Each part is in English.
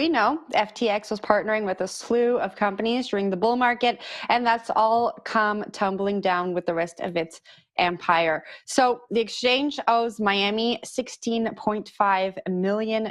we know, FTX was partnering with a slew of companies during the bull market, and that's all come tumbling down with the rest of its empire. So the exchange owes Miami $16.5 million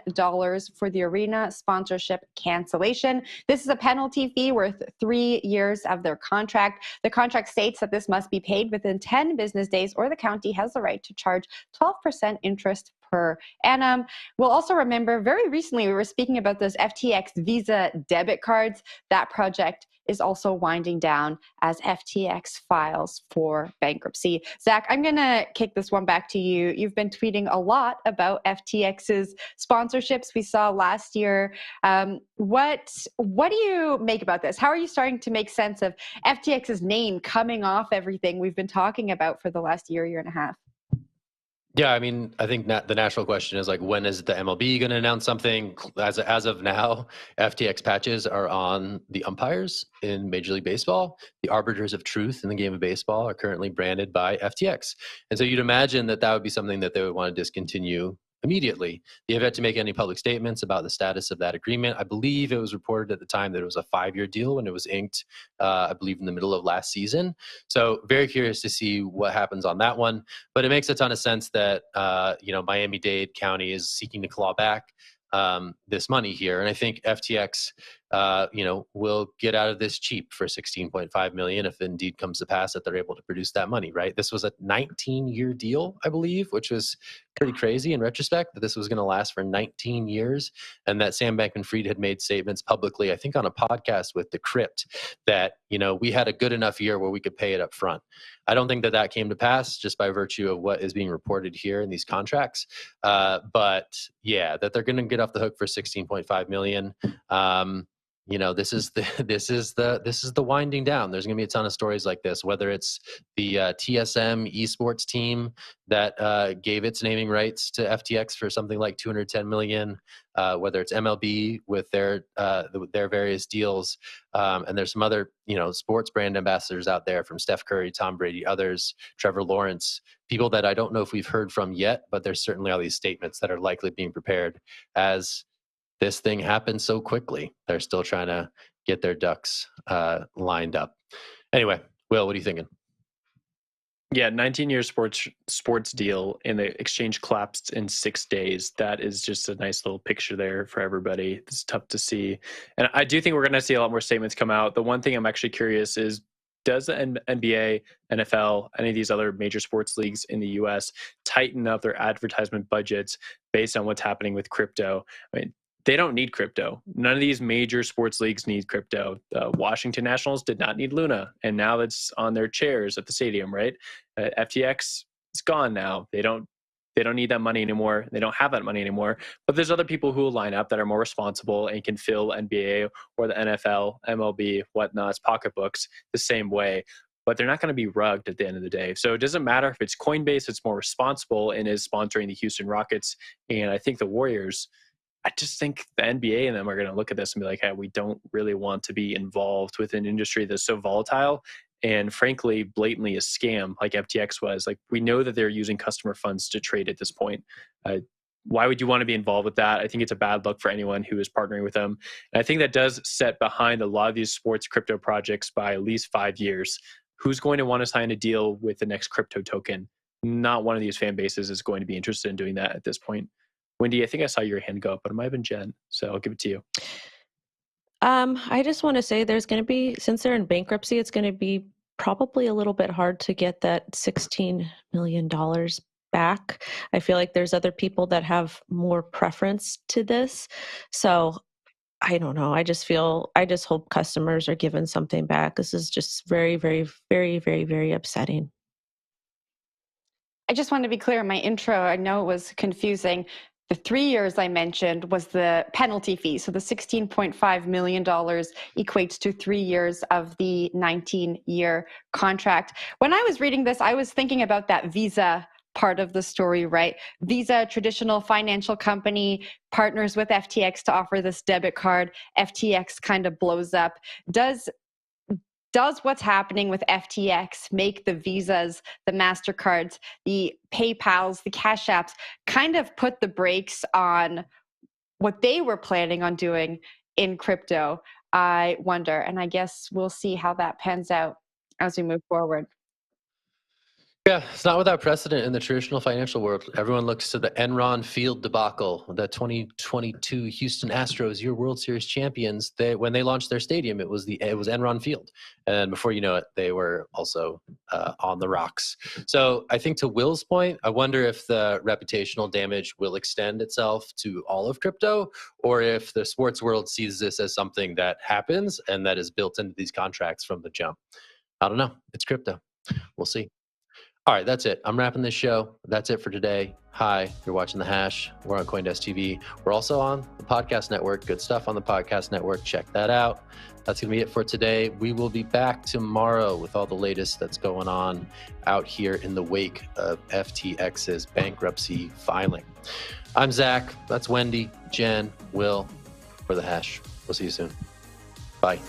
for the arena sponsorship cancellation. This is a penalty fee worth 3 years of their contract. The contract states that this must be paid within 10 business days, or the county has the right to charge 12% interest per annum. We'll also remember very recently we were speaking about those FTX Visa debit cards. That project is also winding down as FTX files for bankruptcy. Zach, I'm going to kick this one back to you. You've been tweeting a lot about FTX's sponsorships we saw last year. What do you make about this? How are you starting to make sense of FTX's name coming off everything we've been talking about for the last year and a half? Yeah, I mean, I think the natural question is like, when is the MLB going to announce something? As of now, FTX patches are on the umpires in Major League Baseball. The arbiters of truth in the game of baseball are currently branded by FTX. And so you'd imagine that would be something that they would want to discontinue immediately. They have yet to make any public statements about the status of that agreement. I believe it was reported at the time that it was a 5-year deal when it was inked, I believe in the middle of last season. So very curious to see what happens on that one. But it makes a ton of sense that, Miami-Dade County is seeking to claw back this money here. And I think FTX, will get out of this cheap for $16.5 million if it indeed comes to pass that they're able to produce that money, right? This was a 19-year deal, I believe, which was pretty crazy in retrospect, that this was going to last for 19 years. And that Sam Bankman-Fried had made statements publicly, I think on a podcast with Decrypt, that, we had a good enough year where we could pay it up front. I don't think that came to pass just by virtue of what is being reported here in these contracts. But yeah, that they're going to get off the hook for $16.5 million. This is the winding down. There's going to be a ton of stories like this, whether it's the TSM esports team that gave its naming rights to FTX for something like $210 million, whether it's MLB with their various deals, and there's some other sports brand ambassadors out there, from Steph Curry, Tom Brady, others, Trevor Lawrence, people that I don't know if we've heard from yet, but there's certainly all these statements that are likely being prepared as this thing happened so quickly. They're still trying to get their ducks lined up. Anyway, Will, what are you thinking? Yeah, 19-year sports deal, and the exchange collapsed in 6 days. That is just a nice little picture there for everybody. It's tough to see. And I do think we're going to see a lot more statements come out. The one thing I'm actually curious is, does the NBA, NFL, any of these other major sports leagues in the US tighten up their advertisement budgets based on what's happening with crypto? I mean, they don't need crypto. None of these major sports leagues need crypto. The Washington Nationals did not need Luna, and now it's on their chairs at the stadium, right? FTX is gone now. They don't need that money anymore. They don't have that money anymore. But there's other people who will line up that are more responsible and can fill NBA or the NFL, MLB, whatnot's pocketbooks the same way. But they're not going to be rugged at the end of the day. So it doesn't matter if it's Coinbase that's more responsible and is sponsoring the Houston Rockets, and I think the Warriors. I just think the NBA and them are going to look at this and be like, hey, we don't really want to be involved with an industry that's so volatile and frankly, blatantly a scam like FTX was. Like, we know that they're using customer funds to trade at this point. Why would you want to be involved with that? I think it's a bad look for anyone who is partnering with them. And I think that does set behind a lot of these sports crypto projects by at least 5 years. Who's going to want to sign a deal with the next crypto token? Not one of these fan bases is going to be interested in doing that at this point. Wendy, I think I saw your hand go up, but it might have been Jen. So I'll give it to you. I just want to say there's going to be, since they're in bankruptcy, it's going to be probably a little bit hard to get that $16 million back. I feel like there's other people that have more preference to this. So I don't know. I just hope customers are given something back. This is just very, very, very, very, very upsetting. I just want to be clear in my intro. I know it was confusing. The 3 years I mentioned was the penalty fee. So the $16.5 million equates to 3 years of the 19-year contract. When I was reading this, I was thinking about that Visa part of the story, right? Visa, traditional financial company, partners with FTX to offer this debit card. FTX kind of blows up. Does what's happening with FTX make the Visas, the MasterCards, the PayPals, the Cash Apps kind of put the brakes on what they were planning on doing in crypto, I wonder. And I guess we'll see how that pans out as we move forward. Yeah, it's not without precedent in the traditional financial world. Everyone looks to the Enron Field debacle, the 2022 Houston Astros, your World Series champions. When they launched their stadium, it was Enron Field, and before you know it, they were also on the rocks. So I think to Will's point, I wonder if the reputational damage will extend itself to all of crypto, or if the sports world sees this as something that happens and that is built into these contracts from the jump. I don't know. It's crypto. We'll see. All right, that's it. I'm wrapping this show. That's it for today. Hi, you're watching The Hash. We're on CoinDesk TV. We're also on the podcast network. Good stuff on the podcast network. Check that out. That's going to be it for today. We will be back tomorrow with all the latest that's going on out here in the wake of FTX's bankruptcy filing. I'm Zach. That's Wendy, Jen, Will for The Hash. We'll see you soon. Bye.